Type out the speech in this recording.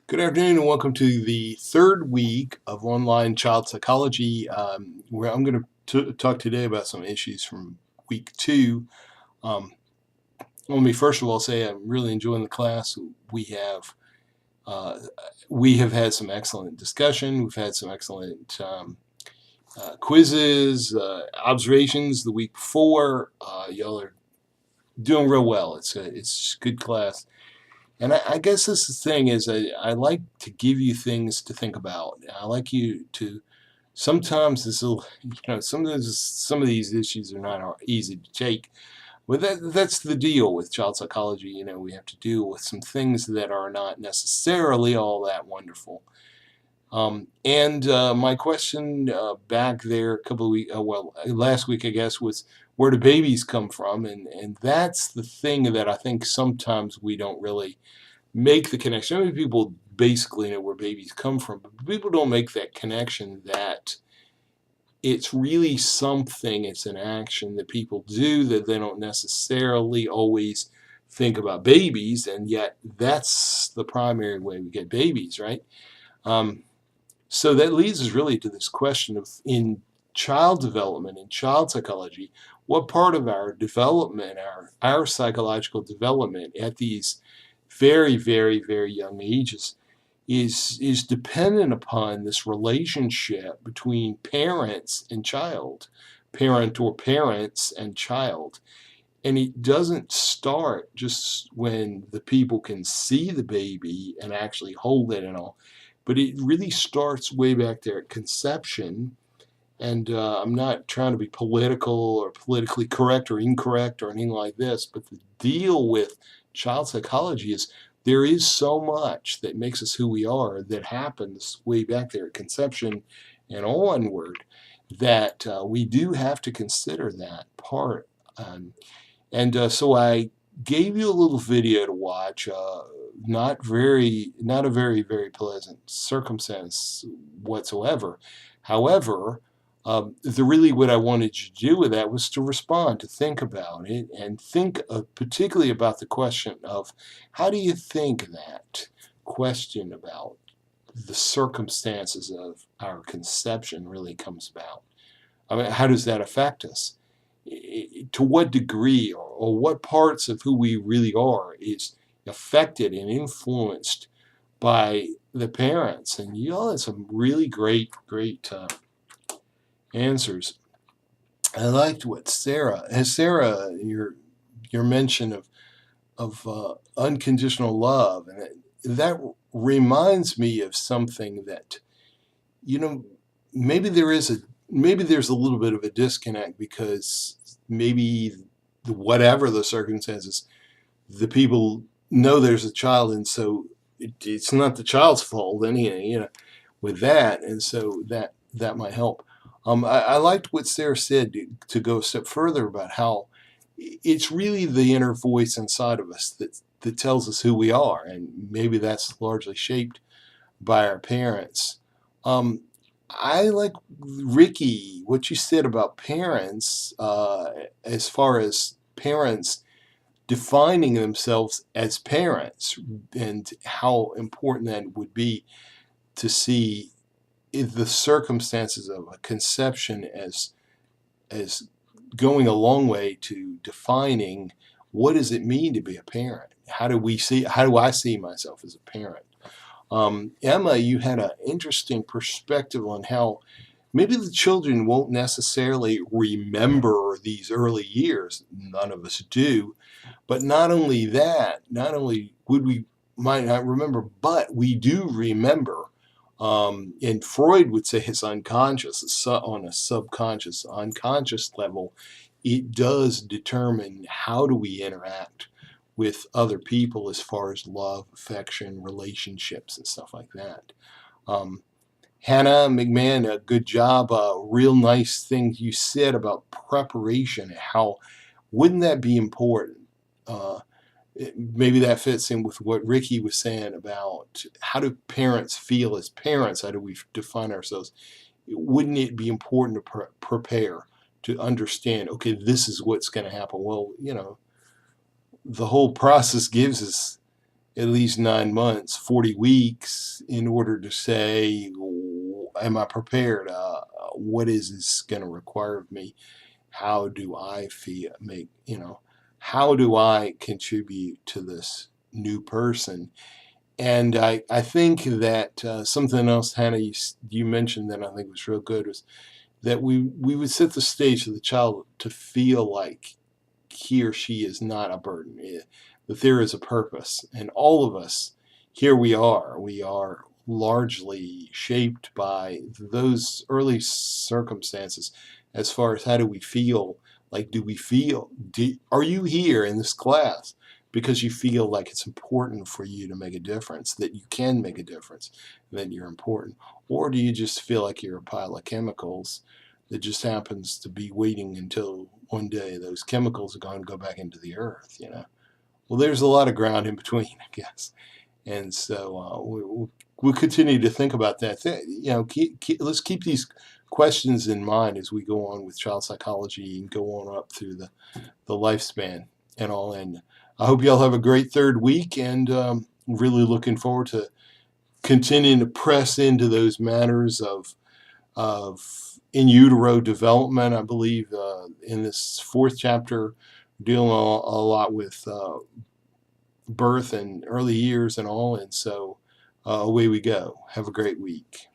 Good afternoon and welcome to the third week of online child psychology, where I'm going to talk today about some issues from week two. Um, Let me first of all say I'm really enjoying the class. Uh, we have had some excellent discussion. We've had some excellent quizzes, observations the week before. Y'all are doing real well. It's a good class. And I guess this is the thing is I like to give you things to think about. I like you to sometimes this will sometimes some of these issues are not easy to take. But that's the deal with child psychology. We have to deal with some things that are not necessarily all that wonderful. And my question back there a couple of weeks, last week I guess, was where do babies come from? And that's the thing that I think sometimes we don't really make the connection. I mean, people basically know where babies come from, but people don't make that connection that it's really something, it's an action that people do that they don't necessarily always think about babies, and yet that's the primary way we get babies, right? Um, so that leads us really to this question of in child development, in child psychology, what part of our development, our psychological development at these very, very, very young ages is dependent upon this relationship between parents and child, parent or parents and child. And it doesn't start just when the people can see the baby and actually hold it and all, but it really starts way back there at conception. And I'm not trying to be political or politically correct or incorrect or anything like this, but the deal with child psychology is there is so much that makes us who we are that happens way back there at conception and onward that we do have to consider that part. And so I gave you a little video to watch. Not a very, very pleasant circumstance whatsoever. However, really what I wanted you to do with that was to respond, to think about it, and think particularly about the question of how do you think that question about the circumstances of our conception really comes about? I mean, how does that affect us? To what degree or what parts of who we really are is affected and influenced by the parents? And you all had some really great, great answers. I liked what Sarah, your mention of unconditional love, and that reminds me of something that you know maybe there's a little bit of a disconnect because maybe whatever the circumstances, the people know there's a child, and so it's not the child's fault anything, with that, and so that might help. I liked what Sarah said to go a step further about how it's really the inner voice inside of us that tells us who we are, and maybe that's largely shaped by our parents. Um, I like Ricky what you said about parents, as far as parents defining themselves as parents, and how important that would be to see the circumstances of a conception as going a long way to defining what does it mean to be a parent. How do I see myself as a parent? Emma, you had an interesting perspective on how maybe the children won't necessarily remember these early years. None of us do. But not only that, not only might not remember, but we do remember. And Freud would say it's unconscious, on a subconscious, unconscious level, it does determine how do we interact with other people as far as love, affection, relationships, and stuff like that. Um, Hannah McMahon, a good job. Real nice things you said about preparation. How wouldn't that be important? Uh, Maybe that fits in with what Ricky was saying about how do parents feel as parents? How do we define ourselves? Wouldn't it be important to prepare, to understand, okay, this is what's going to happen? Well, the whole process gives us at least 9 months, 40 weeks in order to say, am I prepared? What is this going to require of me? How do I feel, how do I contribute to this new person? And I think that something else, Hannah, you mentioned that I think was real good, was that we would set the stage for the child to feel like he or she is not a burden, that there is a purpose. And all of us, here we are largely shaped by those early circumstances as far as how do we feel, like do we feel, are you here in this class because you feel like it's important for you to make a difference, that you can make a difference, that you're important? Or do you just feel like you're a pile of chemicals that just happens to be waiting until one day those chemicals are going to go back into the earth? Well, there's a lot of ground in between, I guess. And so we'll continue to think about that. Let's keep these questions in mind as we go on with child psychology and go on up through the lifespan and all. And I hope y'all have a great third week, and really looking forward to continuing to press into those matters of in utero development. I believe in this fourth chapter, dealing a lot with birth and early years and all. And so away we go. Have a great week.